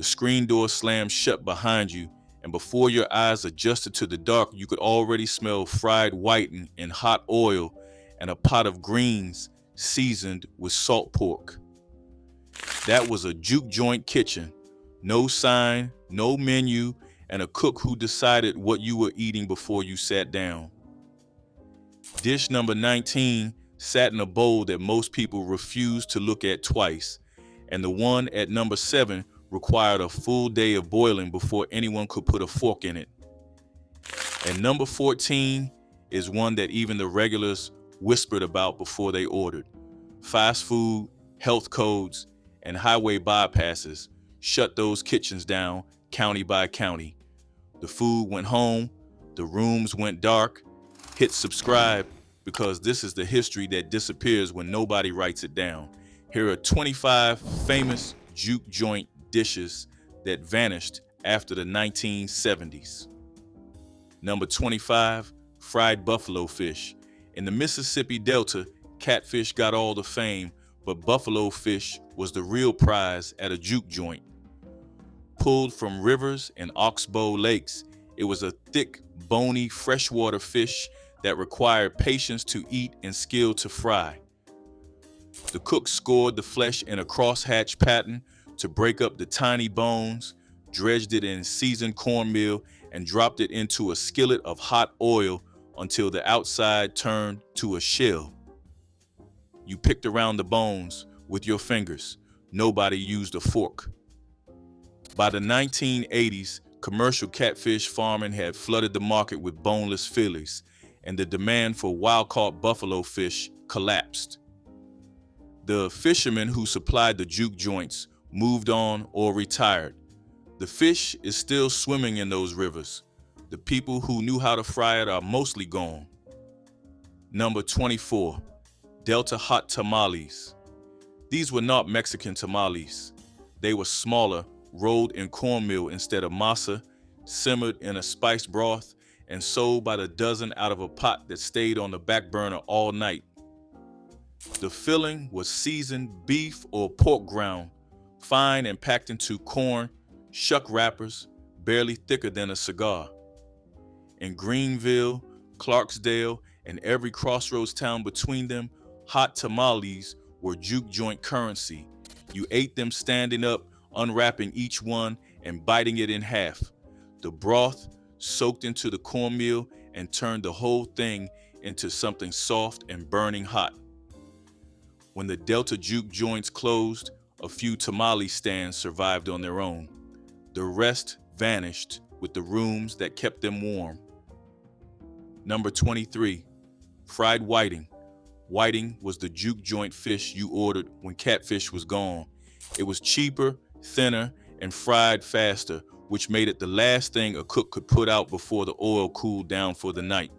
The screen door slammed shut behind you, and before your eyes adjusted to the dark, you could already smell fried whiting in hot oil and a pot of greens seasoned with salt pork. That was a juke joint kitchen. No sign, no menu, and a cook who decided what you were eating before you sat down. Dish number 19 sat in a bowl that most people refused to look at twice, and the one at number 7 required a full day of boiling before anyone could put a fork in it. And number 14 is one that even the regulars whispered about before they ordered. Fast food, health codes, and highway bypasses shut those kitchens down county by county. The food went home, the rooms went dark. Hit subscribe, because this is the history that disappears when nobody writes it down. Here are 25 famous juke joint dishes that vanished after the 1970s. Number 25, fried buffalo fish. In the Mississippi Delta, catfish got all the fame, but buffalo fish was the real prize at a juke joint. Pulled from rivers and oxbow lakes, it was a thick, bony freshwater fish that required patience to eat and skill to fry. The cook scored the flesh in a crosshatch pattern to break up the tiny bones, dredged it in seasoned cornmeal, and dropped it into a skillet of hot oil until the outside turned to a shell. You picked around the bones with your fingers. Nobody used a fork. By the 1980s, commercial catfish farming had flooded the market with boneless filets, and the demand for wild-caught buffalo fish collapsed. The fishermen who supplied the juke joints moved on or retired. The fish is still swimming in those rivers. The people who knew how to fry it are mostly gone. Number 24, Delta hot tamales. These were not Mexican tamales. They were smaller, rolled in cornmeal instead of masa, simmered in a spiced broth, and sold by the dozen out of a pot that stayed on the back burner all night. The filling was seasoned beef or pork ground, fine and packed into corn, shuck wrappers, barely thicker than a cigar. In Greenville, Clarksdale, and every crossroads town between them, hot tamales were juke joint currency. You ate them standing up, unwrapping each one and biting it in half. The broth soaked into the cornmeal and turned the whole thing into something soft and burning hot. When the Delta juke joints closed, a few tamale stands survived on their own. The rest vanished with the rooms that kept them warm. Number 23, fried whiting. Whiting was the juke joint fish you ordered when catfish was gone. It was cheaper, thinner, and fried faster, which made it the last thing a cook could put out before the oil cooled down for the night.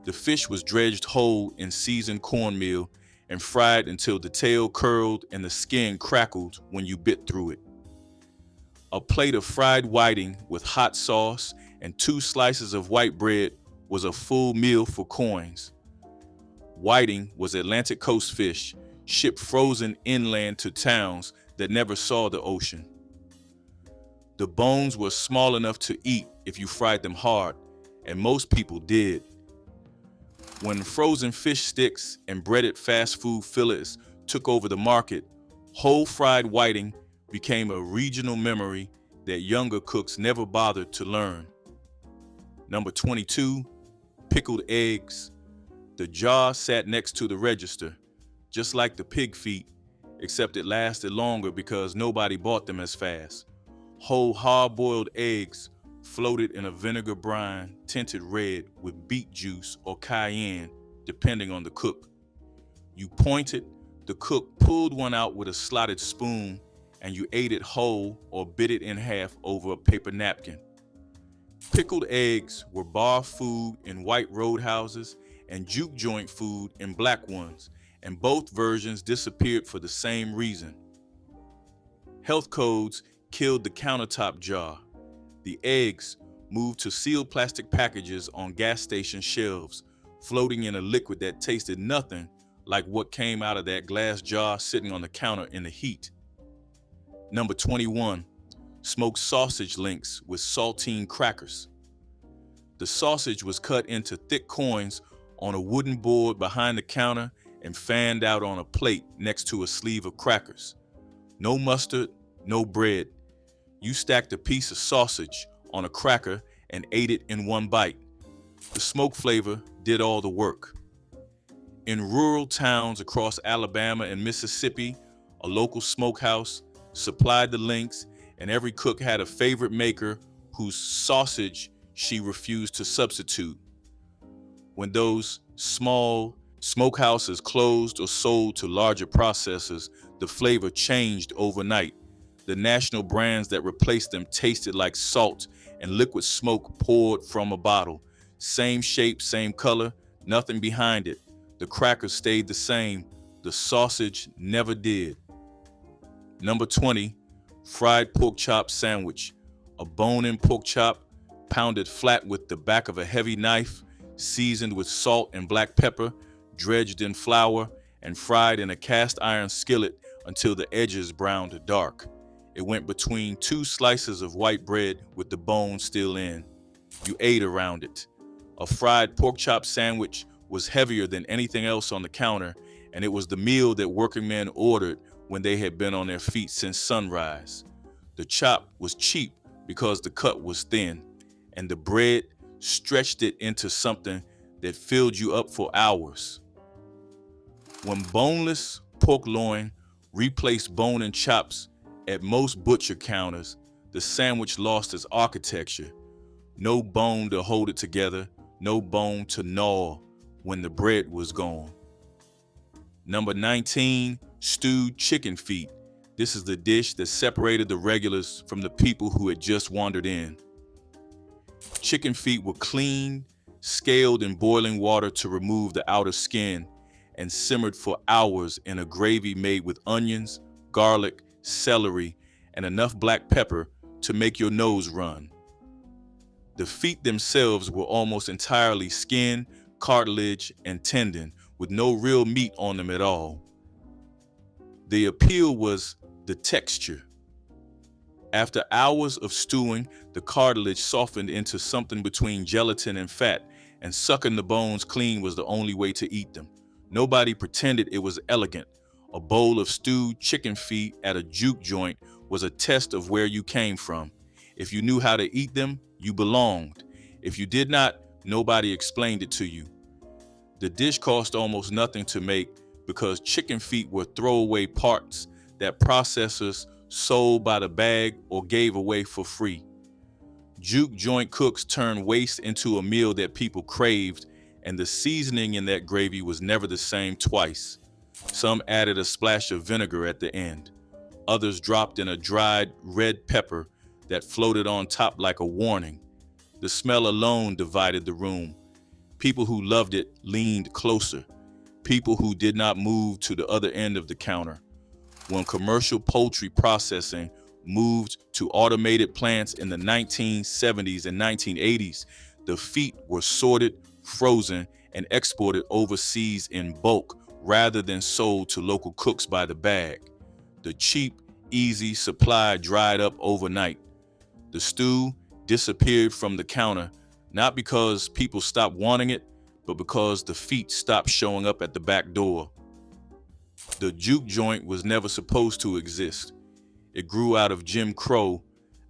The fish was dredged whole in seasoned cornmeal and fried until the tail curled and the skin crackled when you bit through it. A plate of fried whiting with hot sauce and 2 slices of white bread was a full meal for coins. Whiting was Atlantic coast fish, shipped frozen inland to towns that never saw the ocean. The bones were small enough to eat if you fried them hard, and most people did. When frozen fish sticks and breaded fast food fillets took over the market, whole fried whiting became a regional memory that younger cooks never bothered to learn. Number 22, pickled eggs. The jar sat next to the register, just like the pig feet, except it lasted longer because nobody bought them as fast. Whole hard-boiled eggs floated in a vinegar brine tinted red with beet juice or cayenne, depending on the cook. You pointed, the cook pulled one out with a slotted spoon, and you ate it whole or bit it in half over a paper napkin. Pickled eggs were bar food in white roadhouses and juke joint food in black ones, and both versions disappeared for the same reason. Health codes killed the countertop jar. The eggs moved to sealed plastic packages on gas station shelves, floating in a liquid that tasted nothing like what came out of that glass jar sitting on the counter in the heat. Number 21, smoked sausage links with saltine crackers. The sausage was cut into thick coins on a wooden board behind the counter and fanned out on a plate next to a sleeve of crackers. No mustard, no bread. You stacked a piece of sausage on a cracker and ate it in one bite. The smoke flavor did all the work. In rural towns across Alabama and Mississippi, a local smokehouse supplied the links, and every cook had a favorite maker whose sausage she refused to substitute. When those small smokehouses closed or sold to larger processors, the flavor changed overnight. The national brands that replaced them tasted like salt and liquid smoke poured from a bottle. Same shape, same color, nothing behind it. The crackers stayed the same. The sausage never did. Number 20, fried pork chop sandwich. A bone-in pork chop, pounded flat with the back of a heavy knife, seasoned with salt and black pepper, dredged in flour, and fried in a cast iron skillet until the edges browned dark. It went between two slices of white bread with the bone still in. You ate around it. A fried pork chop sandwich was heavier than anything else on the counter, and it was the meal that working men ordered when they had been on their feet since sunrise. The chop was cheap because the cut was thin, and the bread stretched it into something that filled you up for hours. When boneless pork loin replaced bone and chops at most butcher counters, the sandwich lost its architecture. No bone to hold it together, no bone to gnaw when the bread was gone. Number 19, stewed chicken feet. This is the dish that separated the regulars from the people who had just wandered in. Chicken feet were cleaned, scaled in boiling water to remove the outer skin, and simmered for hours in a gravy made with onions, garlic, celery, and enough black pepper to make your nose run. The feet themselves were almost entirely skin, cartilage, and tendon, with no real meat on them at all. The appeal was the texture. After hours of stewing, the cartilage softened into something between gelatin and fat, and sucking the bones clean was the only way to eat them. Nobody pretended it was elegant. A bowl of stewed chicken feet at a Juke joint was a test of where you came from. If you knew how to eat them, you belonged. If you did not, nobody explained it to you. The dish cost almost nothing to make because chicken feet were throwaway parts that processors sold by the bag or gave away for free. Juke joint cooks turned waste into a meal that people craved, and the seasoning in that gravy was never the same twice. Some added a splash of vinegar at the end. Others dropped in a dried red pepper that floated on top like a warning. The smell alone divided the room. People who loved it leaned closer. People who did not move to the other end of the counter. When commercial poultry processing moved to automated plants in the 1970s and 1980s, the feet were sorted, frozen, and exported overseas in bulk rather than sold to local cooks by the bag. The cheap, easy supply dried up overnight. The stew disappeared from the counter, not because people stopped wanting it, but because the feet stopped showing up at the back door. The Juke joint was never supposed to exist. It grew out of Jim Crow,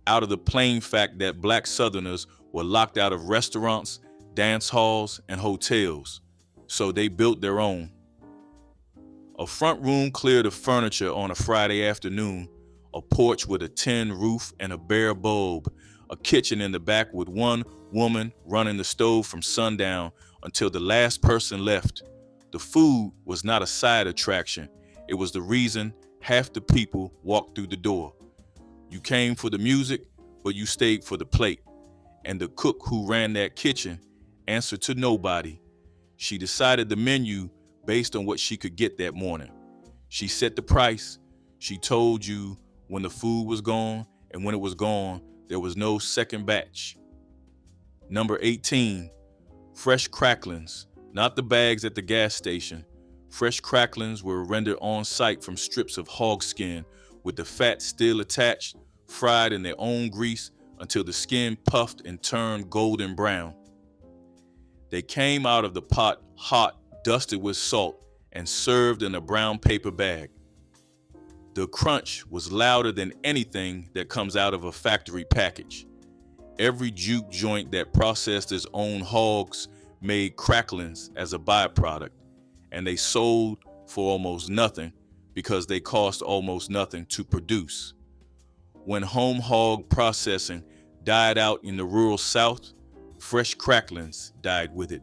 out of the plain fact that Black Southerners were locked out of restaurants, dance halls, and hotels, so they built their own. A front room cleared of furniture on a Friday afternoon, a porch with a tin roof and a bare bulb, a kitchen in the back with one woman running the stove from sundown until the last person left. The food was not a side attraction. It was the reason half the people walked through the door. You came for the music, but you stayed for the plate. And the cook who ran that kitchen answered to nobody. She decided the menu based on what she could get that morning. She set the price. She told you when the food was gone, and when it was gone, there was no second batch. Number 18, fresh cracklings, not the bags at the gas station. Fresh cracklings were rendered on site from strips of hog skin with the fat still attached, fried in their own grease until the skin puffed and turned golden brown. They came out of the pot hot, dusted with salt, and served in a brown paper bag. The crunch was louder than anything that comes out of a factory package. Every juke joint that processed its own hogs made cracklings as a byproduct, and they sold for almost nothing because they cost almost nothing to produce. When home hog processing died out in the rural South, fresh cracklings died with it.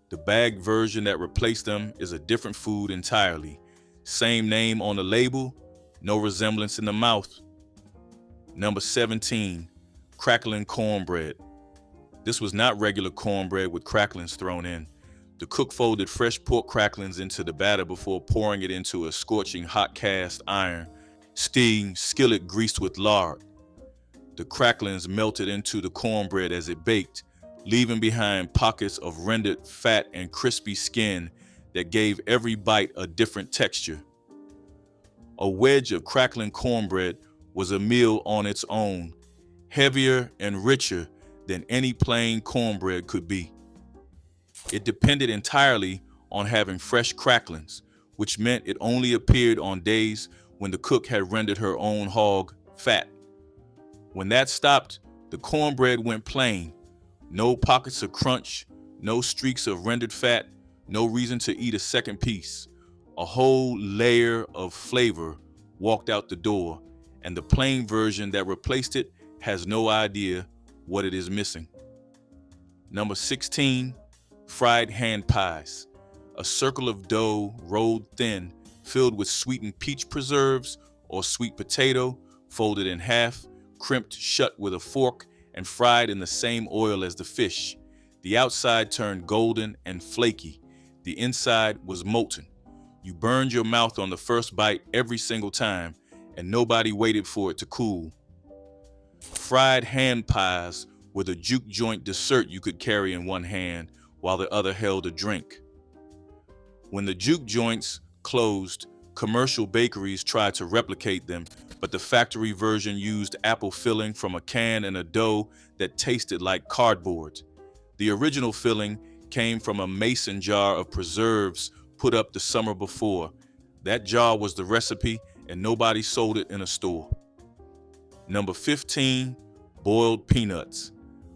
The bagged version that replaced them is a different food entirely. Same name on the label, no resemblance in the mouth. Number 17, crackling cornbread. This was not regular cornbread with cracklings thrown in. The cook folded fresh pork cracklings into the batter before pouring it into a scorching hot cast iron, steamed skillet greased with lard. The cracklings melted into the cornbread as it baked, leaving behind pockets of rendered fat and crispy skin that gave every bite a different texture. A wedge of crackling cornbread was a meal on its own, heavier and richer than any plain cornbread could be. It depended entirely on having fresh cracklings, which meant it only appeared on days when the cook had rendered her own hog fat. When that stopped, the cornbread went plain. No pockets of crunch, no streaks of rendered fat, no reason to eat a second piece. A whole layer of flavor walked out the door, and the plain version that replaced it has no idea what it is missing. Number 16, fried hand pies. A circle of dough rolled thin, filled with sweetened peach preserves or sweet potato, folded in half, crimped shut with a fork, and fried in the same oil as the fish. The outside turned golden and flaky. The inside was molten. You burned your mouth on the first bite every single time, and nobody waited for it to cool. Fried hand pies were the juke joint dessert you could carry in one hand while the other held a drink. When the juke joints closed, commercial bakeries tried to replicate them, but the factory version used apple filling from a can and a dough that tasted like cardboard. The original filling came from a mason jar of preserves put up the summer before. That jar was the recipe, and nobody sold it in a store. Number 15, boiled peanuts.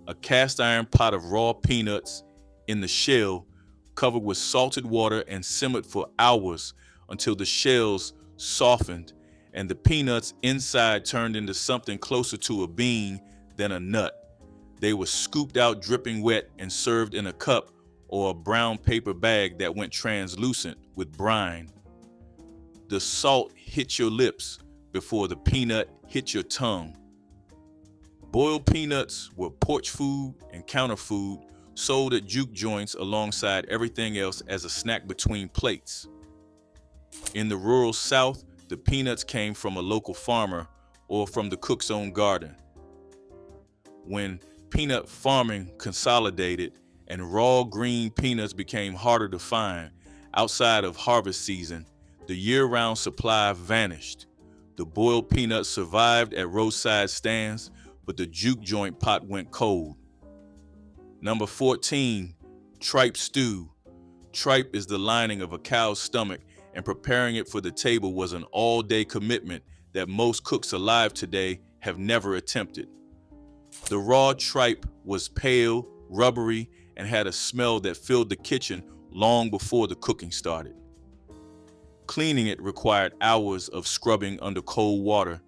A cast iron pot of raw peanuts in the shell, covered with salted water and simmered for hours until the shells softened and the peanuts inside turned into something closer to a bean than a nut. They were scooped out dripping wet and served in a cup or a brown paper bag that went translucent with brine. The salt hit your lips before the peanut hit your tongue. Boiled peanuts were porch food and counter food sold at juke joints alongside everything else as a snack between plates. In the rural South, the peanuts came from a local farmer or from the cook's own garden. When peanut farming consolidated and raw green peanuts became harder to find outside of harvest season, the year-round supply vanished. The boiled peanuts survived at roadside stands, but the juke joint pot went cold. Number 14, tripe stew. Tripe is the lining of a cow's stomach, and preparing it for the table was an all-day commitment that most cooks alive today have never attempted. The raw tripe was pale, rubbery, and had a smell that filled the kitchen long before the cooking started. Cleaning it required hours of scrubbing under cold water,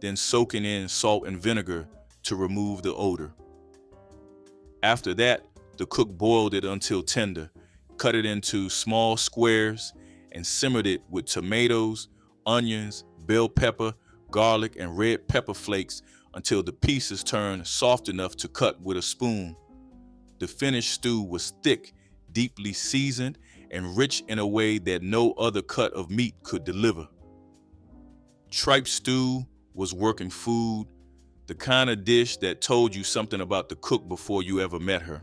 then soaking in salt and vinegar to remove the odor. After that, the cook boiled it until tender, cut it into small squares, and simmered it with tomatoes, onions, bell pepper, garlic, and red pepper flakes until the pieces turned soft enough to cut with a spoon. The finished stew was thick, deeply seasoned, and rich in a way that no other cut of meat could deliver. Tripe stew was working food, the kind of dish that told you something about the cook before you ever met her.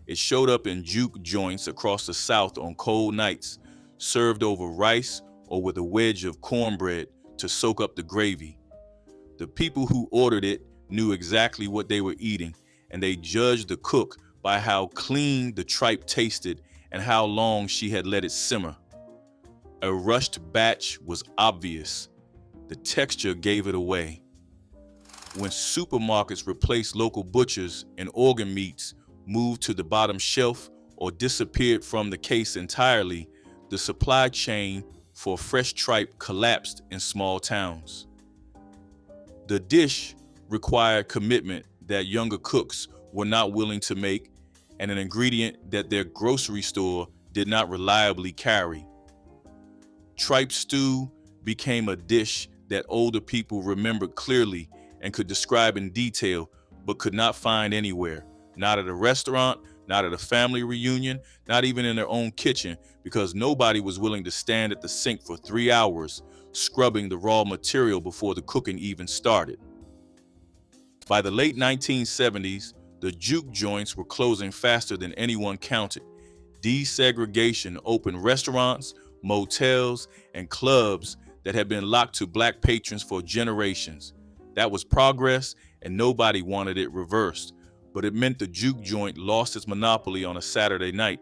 It showed up in juke joints across the South on cold nights, served over rice or with a wedge of cornbread to soak up the gravy. The people who ordered it knew exactly what they were eating, and they judged the cook by how clean the tripe tasted and how long she had let it simmer. A rushed batch was obvious. The texture gave it away. When supermarkets replaced local butchers and organ meats moved to the bottom shelf or disappeared from the case entirely, the supply chain for fresh tripe collapsed in small towns. The dish required commitment that younger cooks were not willing to make, and an ingredient that their grocery store did not reliably carry. Tripe stew became a dish that older people remembered clearly and could describe in detail, but could not find anywhere, not at a restaurant, not at a family reunion, not even in their own kitchen, because nobody was willing to stand at the sink for 3 hours, scrubbing the raw material before the cooking even started. By the late 1970s, the Juke joints were closing faster than anyone counted. Desegregation opened restaurants, motels, and clubs that had been locked to black patrons for generations. That was progress, and nobody wanted it reversed, but it meant the Juke joint lost its monopoly on a Saturday night.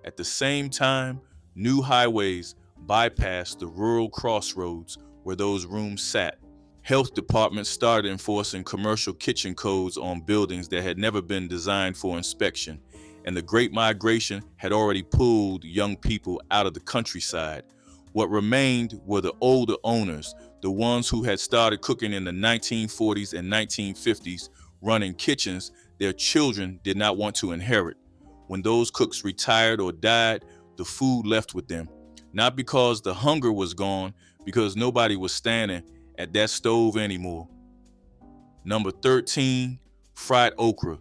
At the same time, new highways bypassed the rural crossroads where those rooms sat. Health departments started enforcing commercial kitchen codes on buildings that had never been designed for inspection, and the Great Migration had already pulled young people out of the countryside. What remained were the older owners, the ones who had started cooking in the 1940s and 1950s, running kitchens their children did not want to inherit. When those cooks retired or died, the food left with them. Not because the hunger was gone, because nobody was standing at that stove anymore. Number 13, fried okra.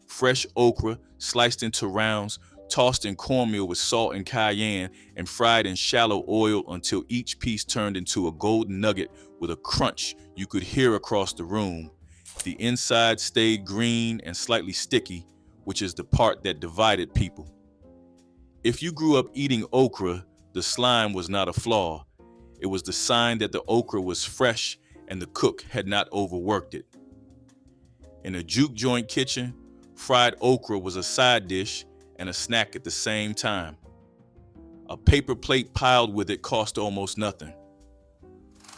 Fresh okra sliced into rounds, tossed in cornmeal with salt and cayenne, and fried in shallow oil until each piece turned into a golden nugget with a crunch you could hear across the room. The inside stayed green and slightly sticky, which is the part that divided people. If you grew up eating okra, the slime was not a flaw. It was the sign that the okra was fresh and the cook had not overworked it. In a Juke joint kitchen, fried okra was a side dish and a snack at the same time. A paper plate piled with it cost almost nothing.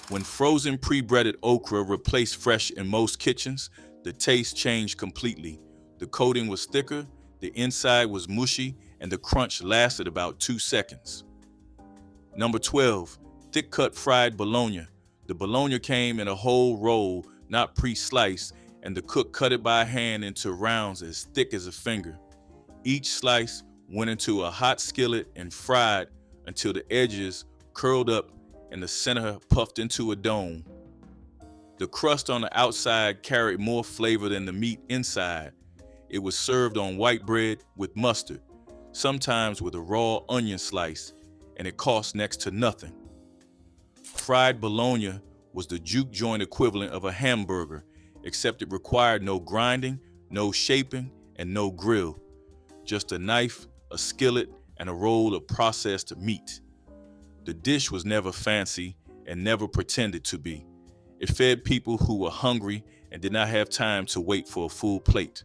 When frozen pre-breaded okra replaced fresh in most kitchens, the taste changed completely. The coating was thicker, the inside was mushy, and the crunch lasted about 2 seconds. Number 12, thick-cut fried bologna. The bologna came in a whole roll, not pre-sliced, and the cook cut it by hand into rounds as thick as a finger. Each slice went into a hot skillet and fried until the edges curled up and the center puffed into a dome. The crust on the outside carried more flavor than the meat inside. It was served on white bread with mustard, sometimes with a raw onion slice, and it cost next to nothing. Fried bologna was the Juke joint equivalent of a hamburger, except it required no grinding, no shaping, and no grill. Just a knife, a skillet, and a roll of processed meat. The dish was never fancy and never pretended to be. It fed people who were hungry and did not have time to wait for a full plate.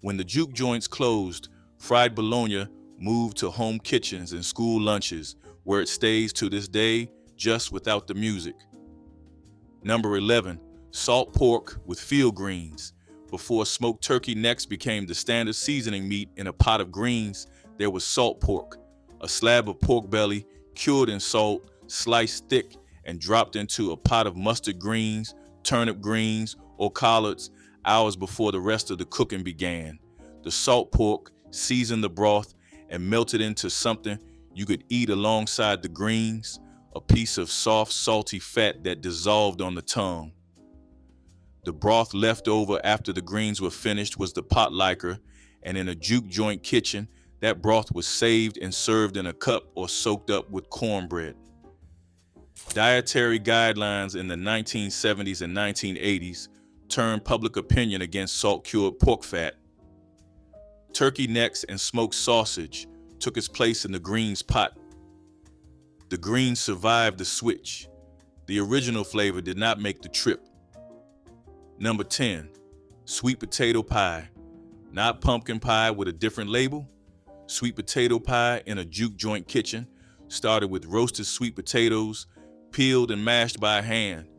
When the Juke joints closed, fried bologna moved to home kitchens and school lunches, where it stays to this day, just without the music. Number 11, salt pork with field greens. Before smoked turkey necks became the standard seasoning meat in a pot of greens, there was salt pork, a slab of pork belly cured in salt, sliced thick, and dropped into a pot of mustard greens, turnip greens, or collards hours before the rest of the cooking began. The salt pork seasoned the broth and melted into something you could eat alongside the greens, a piece of soft, salty fat that dissolved on the tongue. The broth left over after the greens were finished was the Potlikker, and in a Juke joint kitchen, that broth was saved and served in a cup or soaked up with cornbread. Dietary guidelines in the 1970s and 1980s turned public opinion against salt-cured pork fat. Turkey necks and smoked sausage took its place in the greens pot. The greens survived the switch. The original flavor did not make the trip. Number 10, sweet potato pie. Not pumpkin pie with a different label. Sweet potato pie in a Juke joint kitchen started with roasted sweet potatoes, peeled and mashed by hand,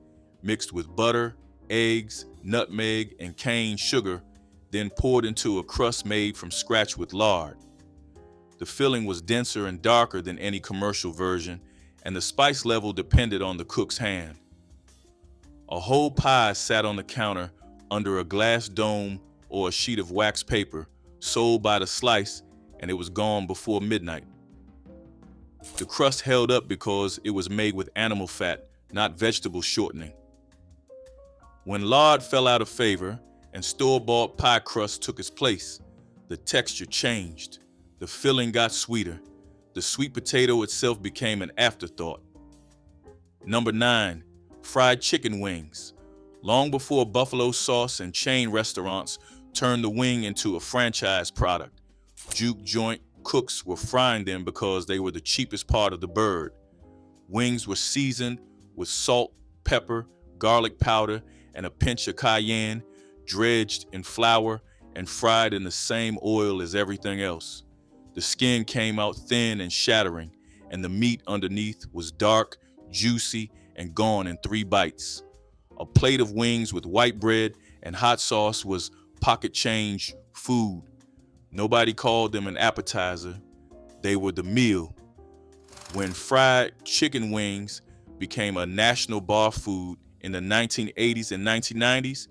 mixed with butter, eggs, nutmeg, and cane sugar, then poured into a crust made from scratch with lard. The filling was denser and darker than any commercial version, and the spice level depended on the cook's hand. A whole pie sat on the counter under a glass dome or a sheet of wax paper, sold by the slice, and it was gone before midnight. The crust held up because it was made with animal fat, not vegetable shortening. When lard fell out of favor and store-bought pie crust took its place, the texture changed. The filling got sweeter. The sweet potato itself became an afterthought. Number 9, fried chicken wings. Long before buffalo sauce and chain restaurants turned the wing into a franchise product, Juke joint cooks were frying them because they were the cheapest part of the bird. Wings were seasoned with salt, pepper, garlic powder, and a pinch of cayenne, dredged in flour and fried in the same oil as everything else. The skin came out thin and shattering, and the meat underneath was dark, juicy, and gone in 3 bites. A plate of wings with white bread and hot sauce was pocket change food. Nobody called them an appetizer. They were the meal. When fried chicken wings became a national bar food in the 1980s and 1990s,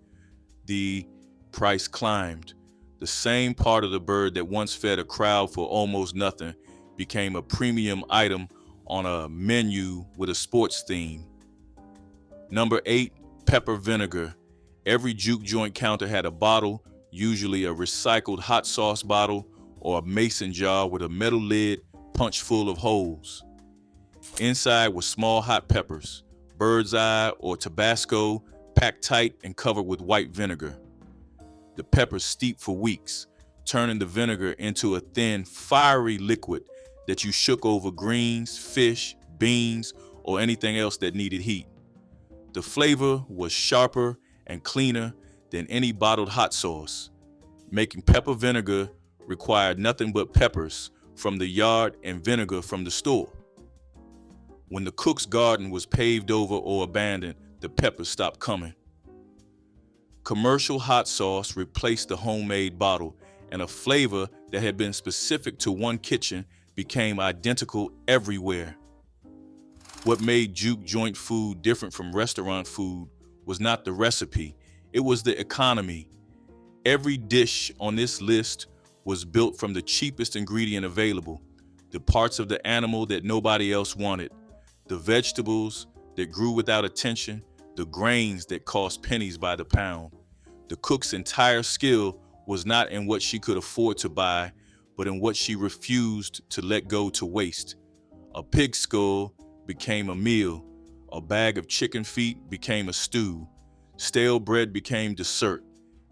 the price climbed. The same part of the bird that once fed a crowd for almost nothing became a premium item on a menu with a sports theme. Number 8, pepper vinegar. Every Juke joint counter had a bottle, usually a recycled hot sauce bottle or a mason jar with a metal lid punched full of holes. Inside were small hot peppers, bird's eye or Tabasco, packed tight and covered with white vinegar. The peppers steeped for weeks, turning the vinegar into a thin, fiery liquid that you shook over greens, fish, beans, or anything else that needed heat. The flavor was sharper and cleaner than any bottled hot sauce. Making pepper vinegar required nothing but peppers from the yard and vinegar from the store. When the cook's garden was paved over or abandoned, the peppers stopped coming. Commercial hot sauce replaced the homemade bottle, and a flavor that had been specific to one kitchen became identical everywhere. What made Juke joint food different from restaurant food was not the recipe, it was the economy. Every dish on this list was built from the cheapest ingredient available, the parts of the animal that nobody else wanted, the vegetables that grew without attention, the grains that cost pennies by the pound. The cook's entire skill was not in what she could afford to buy, but in what she refused to let go to waste. A pig skull became a meal. A bag of chicken feet became a stew. Stale bread became dessert.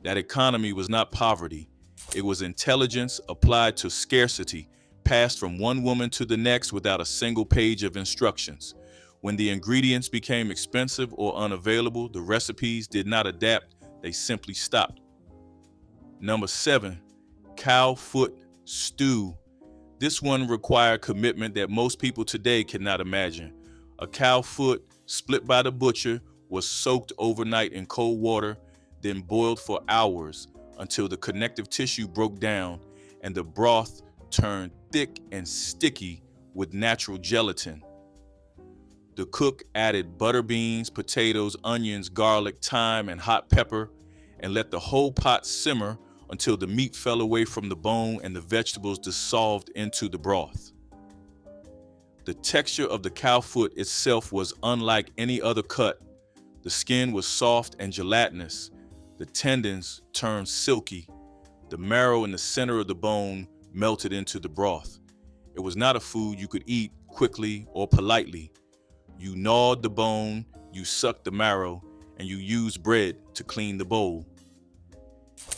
That economy was not poverty. It was intelligence applied to scarcity, passed from one woman to the next without a single page of instructions. When the ingredients became expensive or unavailable, the recipes did not adapt, they simply stopped. Number 7, cow foot stew. This one required commitment that most people today cannot imagine. A cow foot, split by the butcher, was soaked overnight in cold water, then boiled for hours until the connective tissue broke down and the broth turned thick and sticky with natural gelatin. The cook added butter beans, potatoes, onions, garlic, thyme, and hot pepper, and let the whole pot simmer until the meat fell away from the bone and the vegetables dissolved into the broth. The texture of the cow foot itself was unlike any other cut. The skin was soft and gelatinous. The tendons turned silky. The marrow in the center of the bone melted into the broth. It was not a food you could eat quickly or politely. You gnawed the bone, you sucked the marrow, and you used bread to clean the bowl.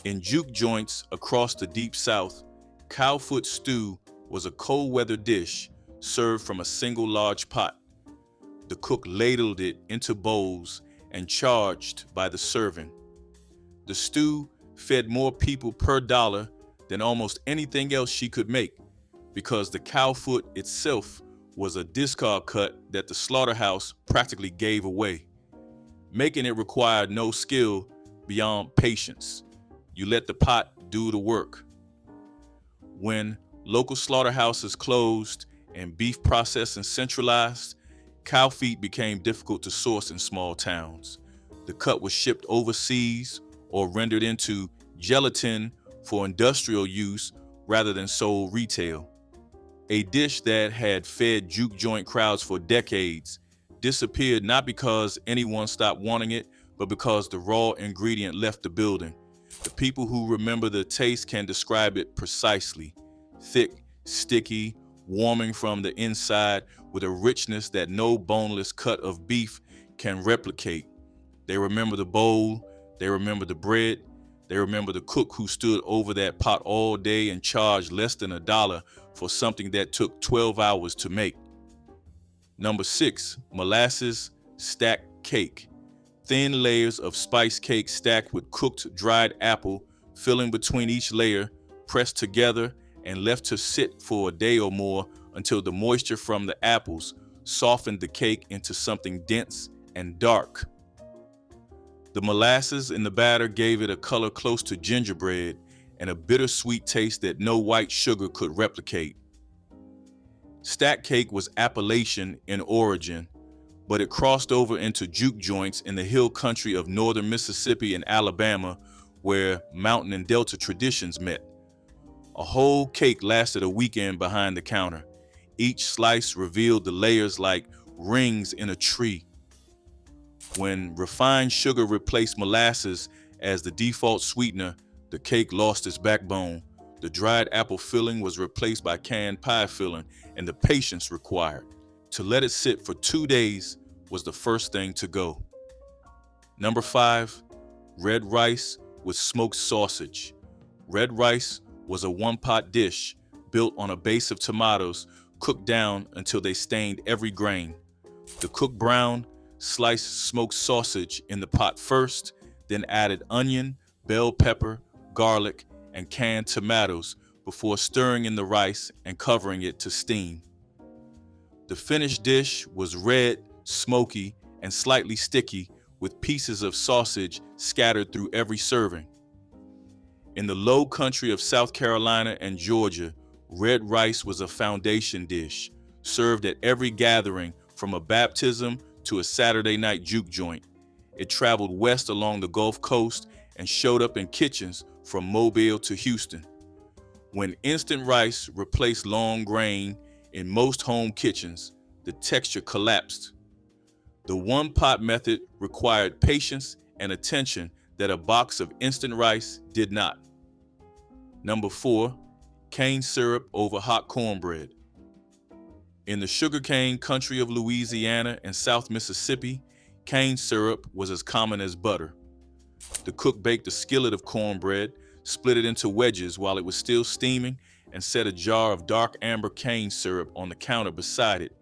In Juke joints across the Deep South, cow foot stew was a cold weather dish served from a single large pot. The cook ladled it into bowls and charged by the serving. The stew fed more people per dollar than almost anything else she could make, because the cow foot itself was a discard cut that the slaughterhouse practically gave away. Making it required no skill beyond patience. You let the pot do the work. When local slaughterhouses closed and beef processing centralized, cow feet became difficult to source in small towns. The cut was shipped overseas or rendered into gelatin for industrial use rather than sold retail. A dish that had fed juke joint crowds for decades disappeared not because anyone stopped wanting it, but because the raw ingredient left the building. The people who remember the taste can describe it precisely. Thick, sticky, warming from the inside with a richness that no boneless cut of beef can replicate. They remember the bowl, they remember the bread, they remember the cook who stood over that pot all day and charged less than $1 for something that took 12 hours to make. Number 6, molasses stacked cake. Thin layers of spice cake stacked with cooked dried apple, filling between each layer, pressed together and left to sit for a day or more until the moisture from the apples softened the cake into something dense and dark. The molasses in the batter gave it a color close to gingerbread and a bittersweet taste that no white sugar could replicate. Stacked cake was Appalachian in origin, but it crossed over into juke joints in the hill country of northern Mississippi and Alabama, where mountain and delta traditions met. A whole cake lasted a weekend behind the counter. Each slice revealed the layers like rings in a tree. When refined sugar replaced molasses as the default sweetener, the cake lost its backbone. The dried apple filling was replaced by canned pie filling, and the patience required. To let it sit for 2 days was the first thing to go. Number 5, red rice with smoked sausage. Red rice was a one-pot dish built on a base of tomatoes cooked down until they stained every grain. The cook browned, sliced smoked sausage in the pot first, then added onion, bell pepper, garlic, and canned tomatoes before stirring in the rice and covering it to steam. The finished dish was red, smoky, and slightly sticky, with pieces of sausage scattered through every serving. In the low country of South Carolina and Georgia, red rice was a foundation dish, served at every gathering from a baptism to a Saturday night juke joint. It traveled west along the Gulf Coast and showed up in kitchens from Mobile to Houston. When instant rice replaced long grain in most home kitchens, the texture collapsed. The one-pot method required patience and attention that a box of instant rice did not. Number 4, cane syrup over hot cornbread. In the sugarcane country of Louisiana and South Mississippi, cane syrup was as common as butter. The cook baked a skillet of cornbread, split it into wedges while it was still steaming, and set a jar of dark amber cane syrup on the counter beside it.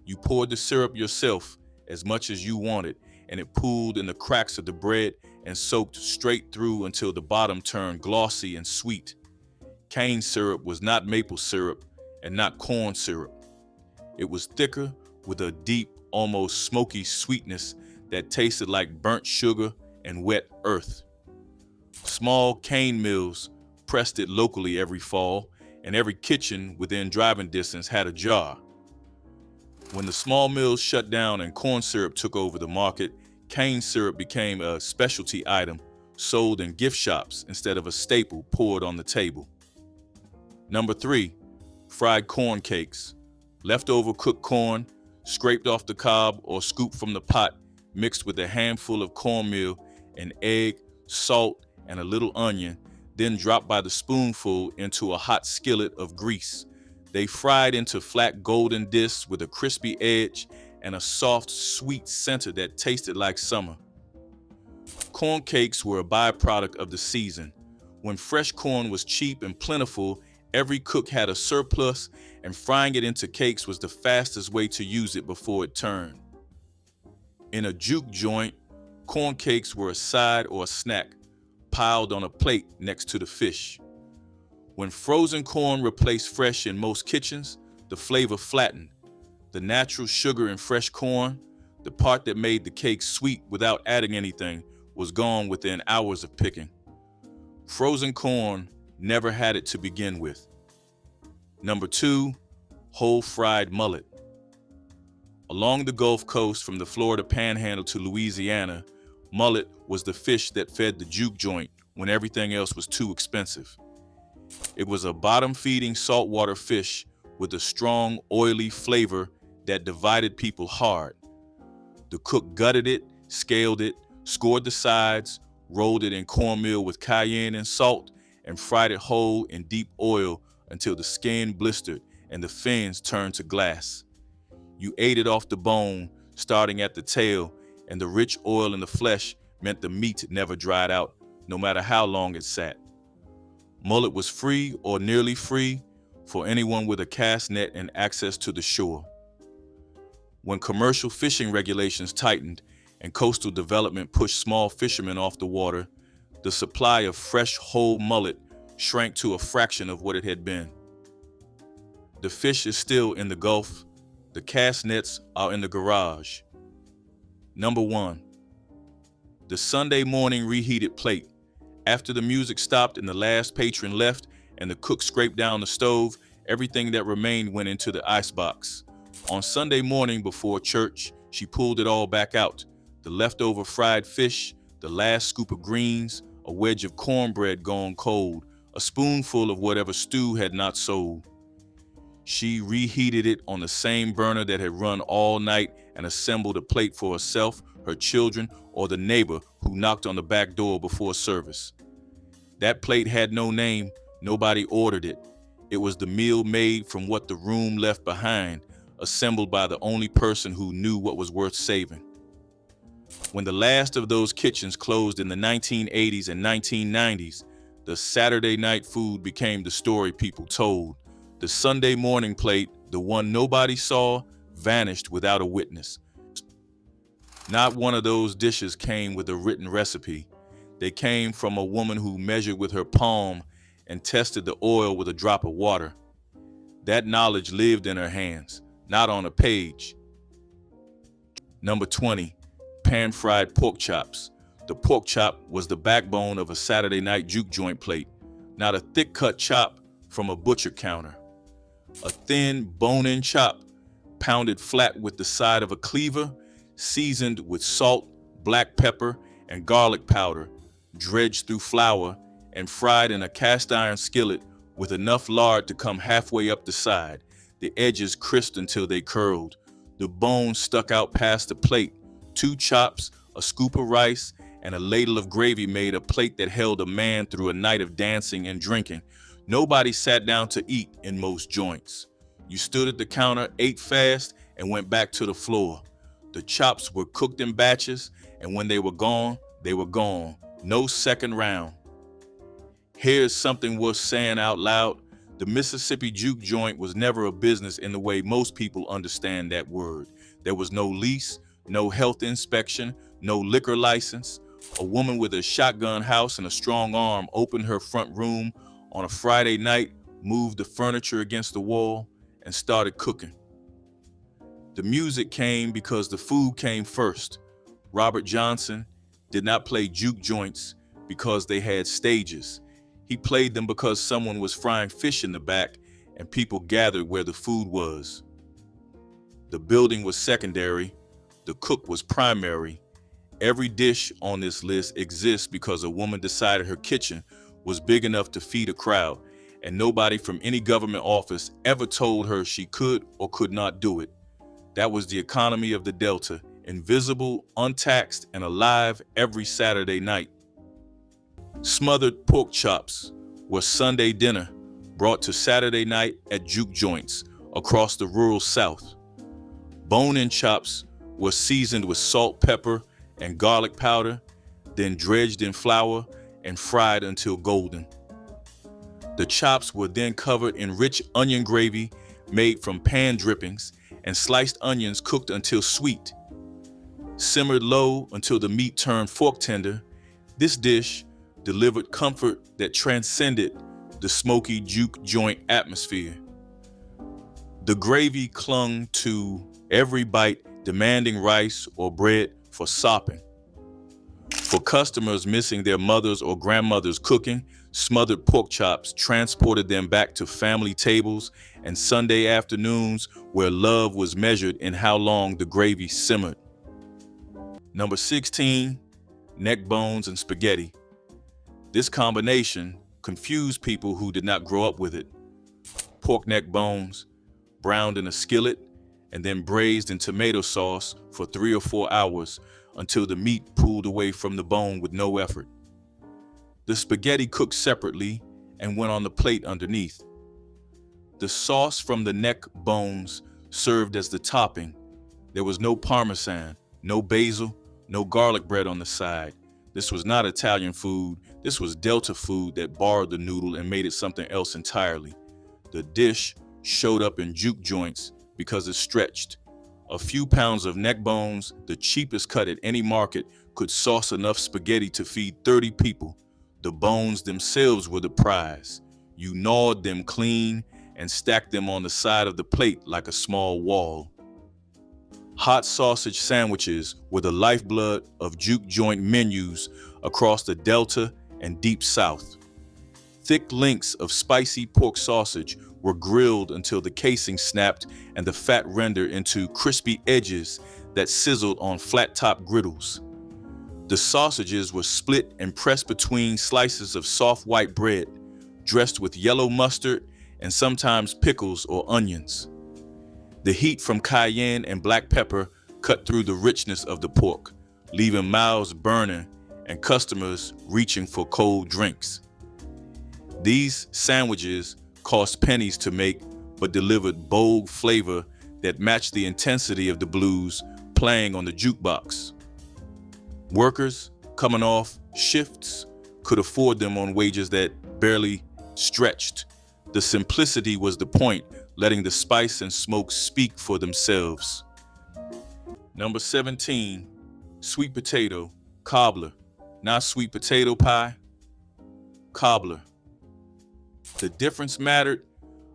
You poured the syrup yourself, as much as you wanted, and it pooled in the cracks of the bread and soaked straight through until the bottom turned glossy and sweet. Cane syrup was not maple syrup and not corn syrup. It was thicker with a deep, almost smoky sweetness that tasted like burnt sugar and wet earth. Small cane mills pressed it locally every fall, and every kitchen within driving distance had a jar. When the small mills shut down and corn syrup took over the market, cane syrup became a specialty item sold in gift shops instead of a staple poured on the table. Number 3, fried corn cakes. Leftover cooked corn, scraped off the cob or scooped from the pot, mixed with a handful of cornmeal, an egg, salt, and a little onion, then dropped by the spoonful into a hot skillet of grease. They fried into flat golden discs with a crispy edge and a soft, sweet center that tasted like summer. Corn cakes were a byproduct of the season. When fresh corn was cheap and plentiful, every cook had a surplus, and frying it into cakes was the fastest way to use it before it turned. In a juke joint, corn cakes were a side or a snack. piled on a plate next to the fish. When frozen corn replaced fresh in most kitchens, the flavor flattened. The natural sugar in fresh corn, the part that made the cake sweet without adding anything, was gone within hours of picking. Frozen corn never had it to begin with. Number 2, whole fried mullet. Along the Gulf Coast from the Florida Panhandle to Louisiana, mullet was the fish that fed the Juke joint when everything else was too expensive. It was a bottom-feeding saltwater fish with a strong, oily flavor that divided people hard. The cook gutted it, scaled it, scored the sides, rolled it in cornmeal with cayenne and salt, and fried it whole in deep oil until the skin blistered and the fins turned to glass. You ate it off the bone, starting at the tail, and the rich oil in the flesh meant the meat never dried out, no matter how long it sat. Mullet was free or nearly free for anyone with a cast net and access to the shore. When commercial fishing regulations tightened and coastal development pushed small fishermen off the water, the supply of fresh whole mullet shrank to a fraction of what it had been. The fish is still in the Gulf. The cast nets are in the garage. Number 1, the Sunday morning reheated plate. After the music stopped and the last patron left and the cook scraped down the stove, everything that remained went into the icebox. On Sunday morning before church, she pulled it all back out. The leftover fried fish, the last scoop of greens, a wedge of cornbread gone cold, a spoonful of whatever stew had not sold. She reheated it on the same burner that had run all night and assembled a plate for herself, her children, or the neighbor who knocked on the back door before service. That plate had no name, nobody ordered it. It was the meal made from what the room left behind, assembled by the only person who knew what was worth saving. When the last of those kitchens closed in the 1980s and 1990s, the Saturday night food became the story people told. The Sunday morning plate, the one nobody saw, vanished without a witness. Not one of those dishes came with a written recipe. They came from a woman who measured with her palm and tested the oil with a drop of water. That knowledge lived in her hands, not on a page. Number 20, pan-fried pork chops. The pork chop was the backbone of a Saturday night juke joint plate, not a thick-cut chop from a butcher counter. A thin, bone-in chop, pounded flat with the side of a cleaver, seasoned with salt, black pepper, and garlic powder, dredged through flour, and fried in a cast-iron skillet with enough lard to come halfway up the side, the edges crisped until they curled. The bone stuck out past the plate. 2 chops, a scoop of rice, and a ladle of gravy made a plate that held a man through a night of dancing and drinking. Nobody sat down to eat in most joints. You stood at the counter, ate fast, and went back to the floor. The chops were cooked in batches, and when they were gone, they were gone. No second round. Here's something worth saying out loud. The Mississippi juke joint was never a business in the way most people understand that word. There was no lease, no health inspection, no liquor license. A woman with a shotgun house and a strong arm opened her front room on a Friday night, moved the furniture against the wall, and started cooking. The music came because the food came first. Robert Johnson did not play juke joints because they had stages. He played them because someone was frying fish in the back and people gathered where the food was. The building was secondary. The cook was primary. Every dish on this list exists because a woman decided her kitchen was big enough to feed a crowd, and nobody from any government office ever told her she could or could not do it. That was the economy of the Delta, invisible, untaxed, and alive every Saturday night. Smothered pork chops were Sunday dinner brought to Saturday night at juke joints across the rural South. Bone-in chops were seasoned with salt, pepper, and garlic powder, then dredged in flour and fried until golden. The chops were then covered in rich onion gravy made from pan drippings and sliced onions cooked until sweet. Simmered low until the meat turned fork tender, this dish, delivered comfort that transcended the smoky juke joint atmosphere. The gravy clung to every bite, demanding rice or bread for sopping. For customers missing their mother's or grandmother's cooking, smothered pork chops transported them back to family tables and Sunday afternoons where love was measured in how long the gravy simmered. Number 16, neck bones and spaghetti. This combination confused people who did not grow up with it. Pork neck bones, browned in a skillet, and then braised in tomato sauce for 3 or 4 hours until the meat pulled away from the bone with no effort. The spaghetti cooked separately and went on the plate underneath. The sauce from the neck bones served as the topping. There was no parmesan, no basil, no garlic bread on the side. This was not Italian food. This was Delta food that borrowed the noodle and made it something else entirely. The dish showed up in juke joints because it stretched. A few pounds of neck bones, the cheapest cut at any market, could sauce enough spaghetti to feed 30 people. The bones themselves were the prize. You gnawed them clean and stacked them on the side of the plate like a small wall. Hot sausage sandwiches were the lifeblood of juke joint menus across the Delta and Deep South. Thick links of spicy pork sausage were grilled until the casing snapped and the fat rendered into crispy edges that sizzled on flat-top griddles. The sausages were split and pressed between slices of soft white bread, dressed with yellow mustard and sometimes pickles or onions. The heat from cayenne and black pepper cut through the richness of the pork, leaving mouths burning and customers reaching for cold drinks. These sandwiches cost pennies to make, but delivered bold flavor that matched the intensity of the blues playing on the jukebox. Workers coming off shifts could afford them on wages that barely stretched. The simplicity was the point, letting the spice and smoke speak for themselves. Number 17, sweet potato, cobbler. Not sweet potato pie, cobbler. The difference mattered.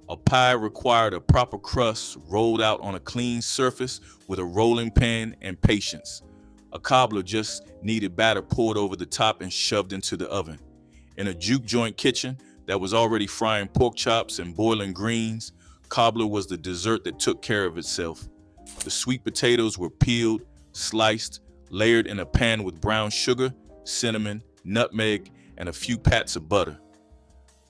A pie required a proper crust rolled out on a clean surface with a rolling pin and patience. A cobbler just needed batter poured over the top and shoved into the oven. In a juke joint kitchen that was already frying pork chops and boiling greens, cobbler was the dessert that took care of itself. The sweet potatoes were peeled, sliced, layered in a pan with brown sugar, cinnamon, nutmeg, and a few pats of butter.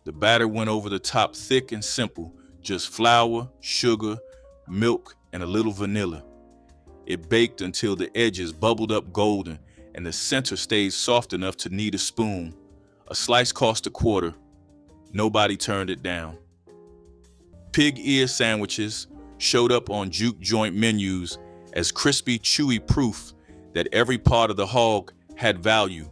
The batter went over the top thick and simple, just flour, sugar, milk, and a little vanilla. It baked until the edges bubbled up golden and the center stayed soft enough to need a spoon. A slice cost $0.25. Nobody turned it down. Pig ear sandwiches showed up on juke joint menus as crispy, chewy proof that every part of the hog had value.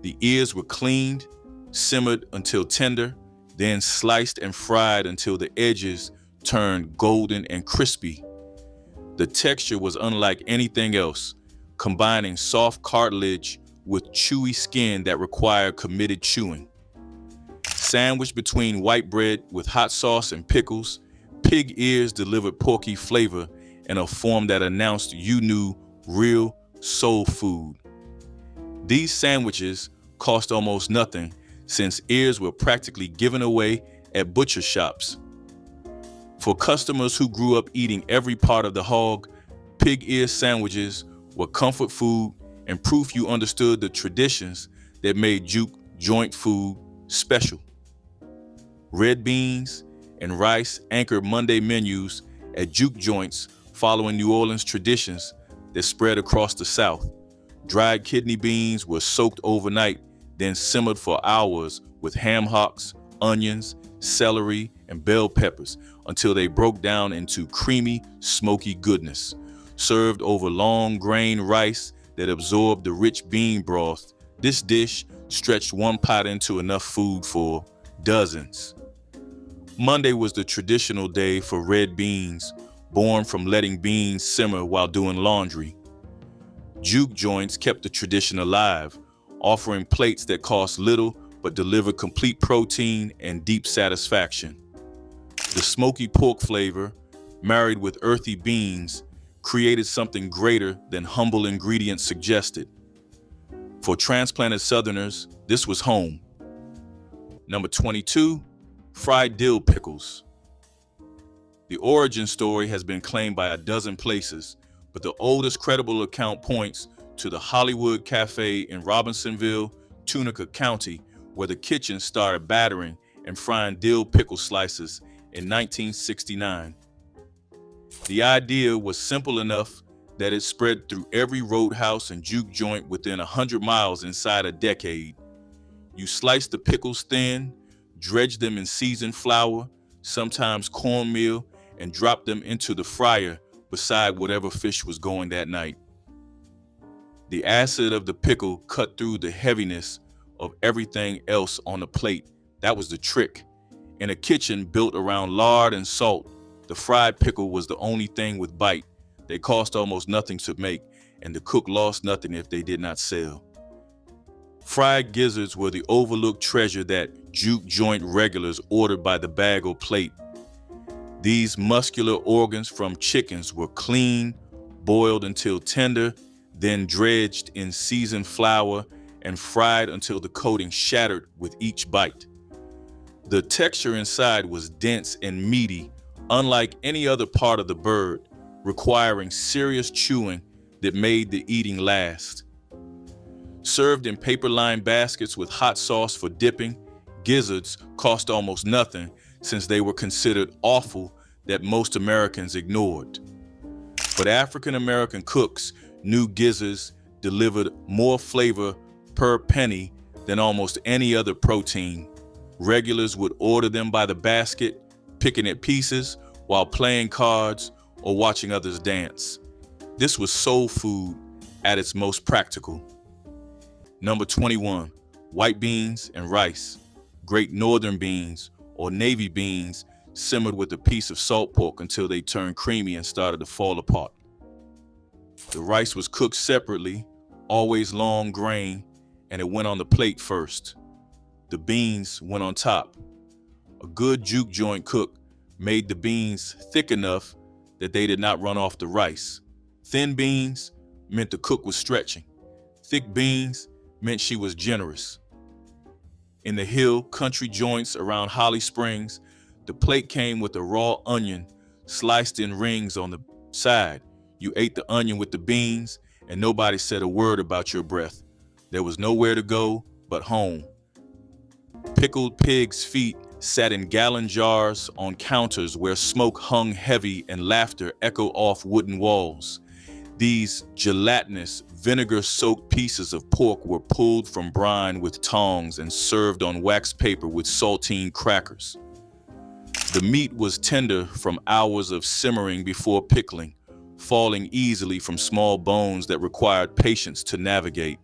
The ears were cleaned, simmered until tender, then sliced and fried until the edges turned golden and crispy. The texture was unlike anything else, combining soft cartilage with chewy skin that required committed chewing. Sandwiched between white bread with hot sauce and pickles, pig ears delivered porky flavor in a form that announced you knew real soul food. These sandwiches cost almost nothing, since ears were practically given away at butcher shops. For customers who grew up eating every part of the hog, pig ear sandwiches were comfort food and proof you understood the traditions that made juke joint food special. Red beans and rice anchored Monday menus at juke joints following New Orleans traditions that spread across the South. Dried kidney beans were soaked overnight, then simmered for hours with ham hocks, onions, celery, and bell peppers until they broke down into creamy, smoky goodness. Served over long grain rice that absorbed the rich bean broth, this dish stretched one pot into enough food for dozens. Monday was the traditional day for red beans, born from letting beans simmer while doing laundry. Juke joints kept the tradition alive, offering plates that cost little but delivered complete protein and deep satisfaction. The smoky pork flavor, married with earthy beans, created something greater than humble ingredients suggested. For transplanted Southerners, this was home. Number 22, fried dill pickles. The origin story has been claimed by a dozen places, but the oldest credible account points to the Hollywood Cafe in Robinsonville, Tunica County, where the kitchen started battering and frying dill pickle slices in 1969. The idea was simple enough that it spread through every roadhouse and juke joint within 100 miles inside a decade. You slice the pickles thin, dredge them in seasoned flour, sometimes cornmeal, and drop them into the fryer beside whatever fish was going that night. The acid of the pickle cut through the heaviness of everything else on the plate. That was the trick. In a kitchen built around lard and salt, the fried pickle was the only thing with bite. They cost almost nothing to make, and the cook lost nothing if they did not sell. Fried gizzards were the overlooked treasure that juke joint regulars ordered by the bag or plate. These muscular organs from chickens were cleaned, boiled until tender, then dredged in seasoned flour and fried until the coating shattered with each bite. The texture inside was dense and meaty, unlike any other part of the bird, requiring serious chewing that made the eating last. Served in paper-lined baskets with hot sauce for dipping, gizzards cost almost nothing since they were considered offal that most Americans ignored. But African-American cooks knew gizzards delivered more flavor per penny than almost any other protein. Regulars would order them by the basket, picking at pieces while playing cards or watching others dance. This was soul food at its most practical. Number 21, white beans and rice. Great northern beans or navy beans simmered with a piece of salt pork until they turned creamy and started to fall apart. The rice was cooked separately, always long grain, and it went on the plate first. The beans went on top. A good juke joint cook made the beans thick enough that they did not run off the rice. Thin beans meant the cook was stretching. Thick beans meant she was generous. In the hill country joints around Holly Springs, the plate came with a raw onion sliced in rings on the side. You ate the onion with the beans, and nobody said a word about your breath. There was nowhere to go but home. Pickled pig's feet sat in gallon jars on counters where smoke hung heavy and laughter echoed off wooden walls. These gelatinous, vinegar-soaked pieces of pork were pulled from brine with tongs and served on wax paper with saltine crackers. The meat was tender from hours of simmering before pickling, falling easily from small bones that required patience to navigate.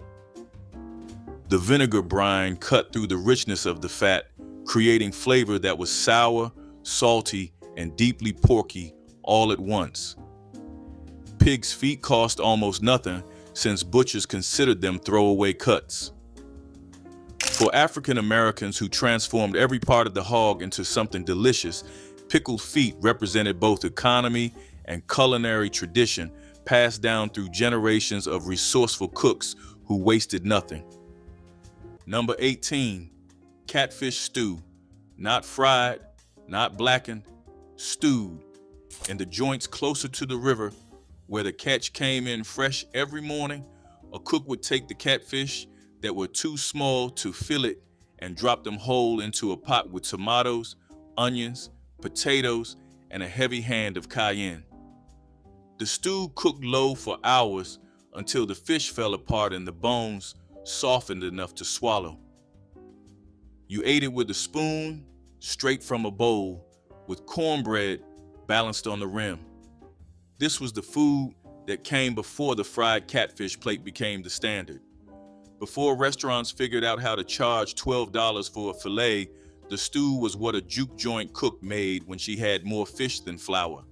The vinegar brine cut through the richness of the fat, creating flavor that was sour, salty, and deeply porky all at once. Pig's feet cost almost nothing since butchers considered them throwaway cuts. For African Americans who transformed every part of the hog into something delicious, pickled feet represented both economy and culinary tradition passed down through generations of resourceful cooks who wasted nothing. Number 18, catfish stew. Not fried, not blackened, stewed. In the joints closer to the river, where the catch came in fresh every morning, a cook would take the catfish that were too small to fillet and drop them whole into a pot with tomatoes, onions, potatoes, and a heavy hand of cayenne. The stew cooked low for hours until the fish fell apart and the bones softened enough to swallow. You ate it with a spoon, straight from a bowl, with cornbread balanced on the rim. This was the food that came before the fried catfish plate became the standard. Before restaurants figured out how to charge $12 for a fillet, the stew was what a juke joint cook made when she had more fish than flour.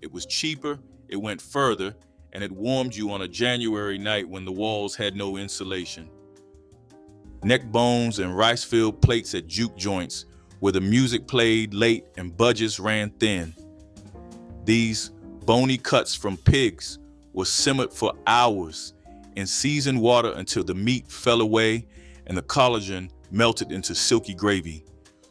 It was cheaper, it went further, and it warmed you on a January night when the walls had no insulation. neck bones and rice-filled plates at juke joints where the music played late and budgets ran thin. These bony cuts from pigs were simmered for hours in seasoned water until the meat fell away and the collagen melted into silky gravy,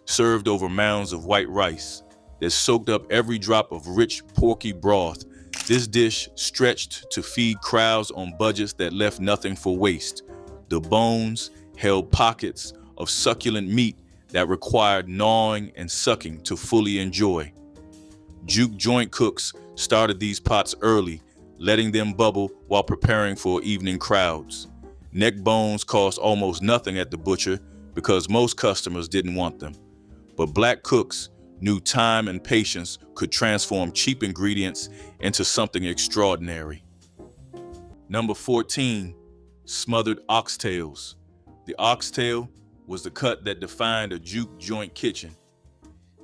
served over mounds of white rice that soaked up every drop of rich porky broth. This dish stretched to feed crowds on budgets that left nothing for waste. The bones held pockets of succulent meat that required gnawing and sucking to fully enjoy. Juke joint cooks started these pots early, letting them bubble while preparing for evening crowds. Neck bones cost almost nothing at the butcher because most customers didn't want them. But black cooks knew time and patience could transform cheap ingredients into something extraordinary. Number 14, smothered oxtails. The oxtail was the cut that defined a juke joint kitchen.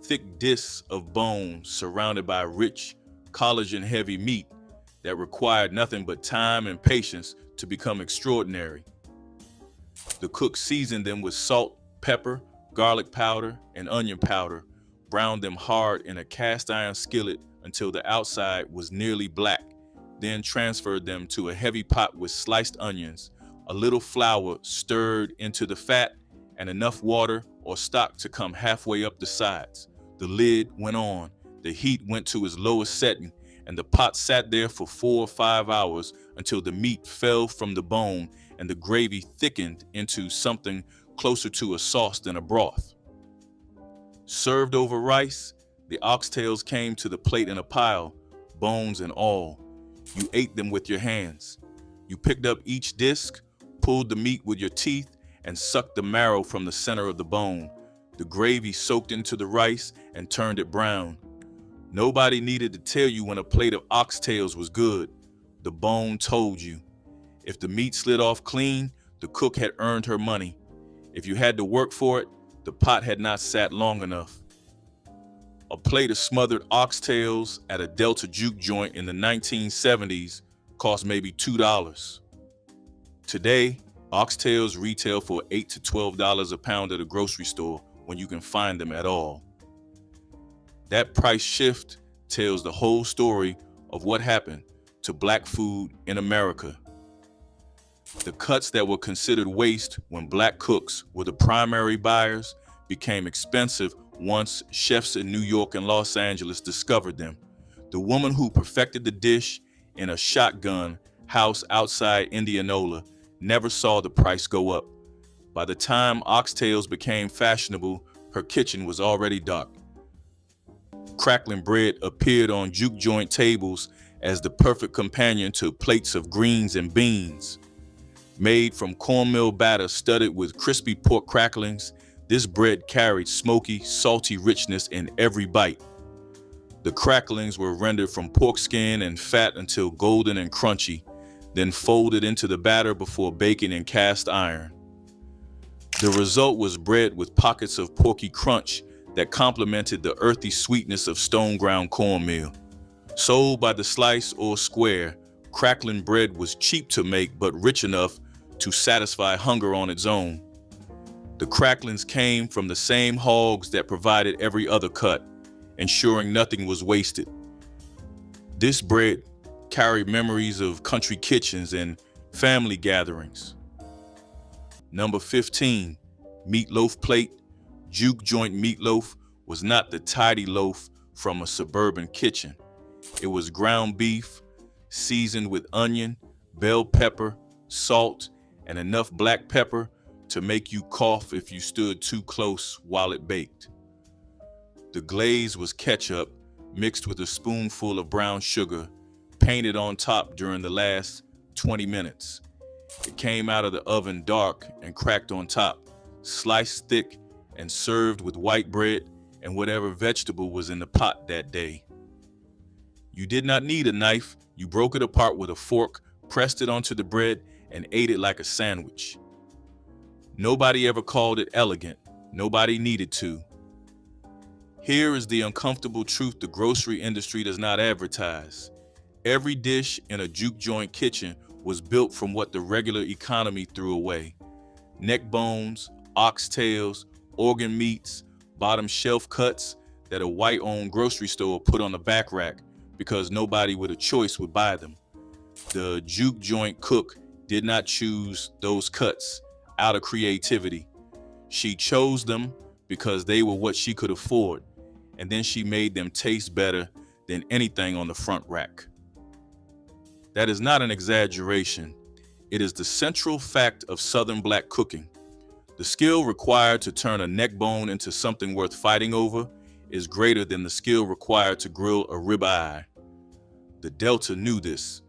Thick discs of bone surrounded by rich, collagen-heavy meat that required nothing but time and patience to become extraordinary. The cook seasoned them with salt, pepper, garlic powder, and onion powder, browned them hard in a cast iron skillet until the outside was nearly black, then transferred them to a heavy pot with sliced onions, a little flour stirred into the fat, and enough water or stock to come halfway up the sides. The lid went on, the heat went to its lowest setting, and the pot sat there for 4 or 5 hours until the meat fell from the bone and the gravy thickened into something closer to a sauce than a broth. Served over rice, the oxtails came to the plate in a pile, bones and all. You ate them with your hands. You picked up each disc, pulled the meat with your teeth, and sucked the marrow from the center of the bone. The gravy soaked into the rice and turned it brown. Nobody needed to tell you when a plate of oxtails was good. The bone told you. If the meat slid off clean, the cook had earned her money. If you had to work for it, the pot had not sat long enough. A plate of smothered oxtails at a Delta juke joint in the 1970s cost maybe $2. Today, oxtails retail for $8 to $12 a pound at a grocery store when you can find them at all. That price shift tells the whole story of what happened to black food in America. The cuts that were considered waste when black cooks were the primary buyers became expensive once chefs in New York and Los Angeles discovered them. The woman who perfected the dish in a shotgun house outside Indianola never saw the price go up. By the time oxtails became fashionable, her kitchen was already dark. Crackling bread appeared on juke joint tables as the perfect companion to plates of greens and beans. Made from cornmeal batter studded with crispy pork cracklings, this bread carried smoky, salty richness in every bite. The cracklings were rendered from pork skin and fat until golden and crunchy, then folded into the batter before baking in cast iron. The result was bread with pockets of porky crunch that complemented the earthy sweetness of stone-ground cornmeal. Sold by the slice or square, crackling bread was cheap to make but rich enough to satisfy hunger on its own. The cracklings came from the same hogs that provided every other cut, ensuring nothing was wasted. This bread carried memories of country kitchens and family gatherings. Number 15, meatloaf plate. Juke joint meatloaf was not the tidy loaf from a suburban kitchen. It was ground beef, seasoned with onion, bell pepper, salt, and enough black pepper to make you cough if you stood too close while it baked. The glaze was ketchup mixed with a spoonful of brown sugar, painted on top during the last 20 minutes. It came out of the oven dark and cracked on top, sliced thick and served with white bread and whatever vegetable was in the pot that day. You did not need a knife. You broke it apart with a fork, pressed it onto the bread, and ate it like a sandwich. Nobody ever called it elegant. Nobody needed to. Here is the uncomfortable truth the grocery industry does not advertise. Every dish in a juke joint kitchen was built from what the regular economy threw away. neck bones, oxtails, organ meats, bottom shelf cuts that a white-owned grocery store put on the back rack because nobody with a choice would buy them. The Juke joint cook did not choose those cuts out of creativity. She chose them because they were what she could afford, and then she made them taste better than anything on the front rack. That is not an exaggeration. It is the central fact of Southern Black cooking. The skill required to turn a neck bone into something worth fighting over is greater than the skill required to grill a ribeye. The Delta knew this.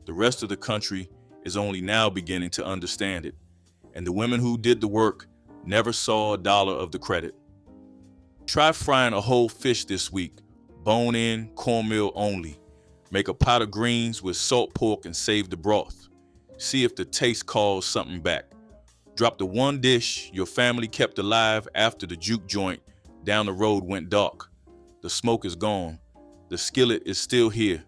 The rest of the country is only now beginning to understand it, and the women who did the work never saw a dollar of the credit. Try frying a whole fish this week, bone-in, cornmeal only. Make a pot of greens with salt pork and save the broth. See if the taste calls something back. Drop the one dish your family kept alive after the Juke joint down the road went dark. The smoke is gone. The skillet is still here,